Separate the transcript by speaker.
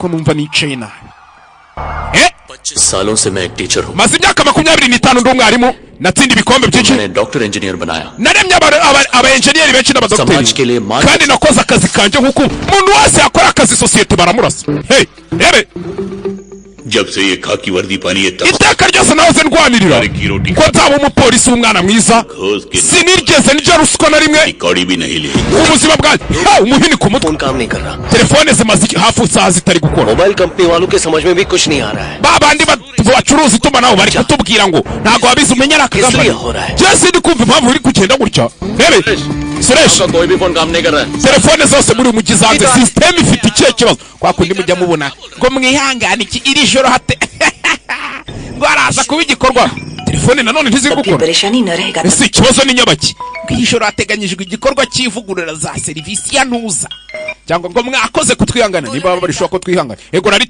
Speaker 1: ko numva nicaye nabi.
Speaker 2: 25 सालों से मैं एक टीचर हूं.
Speaker 1: maze imyaka 25 ndi umwarimu natsinda ibikombe byinshi.
Speaker 2: मैंने डॉक्टर इंजीनियर बनाया.
Speaker 1: naremye aba engineer benshi n'abadokiteri.
Speaker 2: समाज के लिए
Speaker 1: kandi nakoze akazi kanje nkuko umuntu wese yakora akazi societe baramurasa. Hey, rebe
Speaker 3: जब से ये खाकी वर्दी पानी है
Speaker 1: iteka ryose nahoze ndwanirira ko nzaba umupolisi w'umwana mwiza. sinigeze nija ruswa na rimwe
Speaker 3: कौड़ी भी नहीं ली.
Speaker 1: ubuzima bwanjye umuhini ku mutwe.
Speaker 2: Phone काम नहीं कर रहा.
Speaker 1: telefone zimaze hafi isaha zitari gukora.
Speaker 2: Mobile company वालों के समझ में भी कुछ नहीं आ रहा है.
Speaker 1: babandi bacuruza itumanaho bari kutubwira ngo ntago wabizi umenya nakagamba. Jesse ndi kumva impamvu uri kugenda gutya. Rebe Suresh
Speaker 2: कोई भी फोन काम नहीं कर रहा है.
Speaker 1: telefone zose muri mugizanze system ifite ikihe kibazo kwa kundi mujya mubona ngo mwihangane iki iri joro hate ngo araza kuba igikorwa telefone nanone ntiziri gukora. Ese ikibazo ni nyabaki iri joro hateganyijwe igikorwa cy'ivugurura za serivisi ya ntuza cyangwa ngo mwakoze kutwihangana niba bari shoko twihangana. Ego nari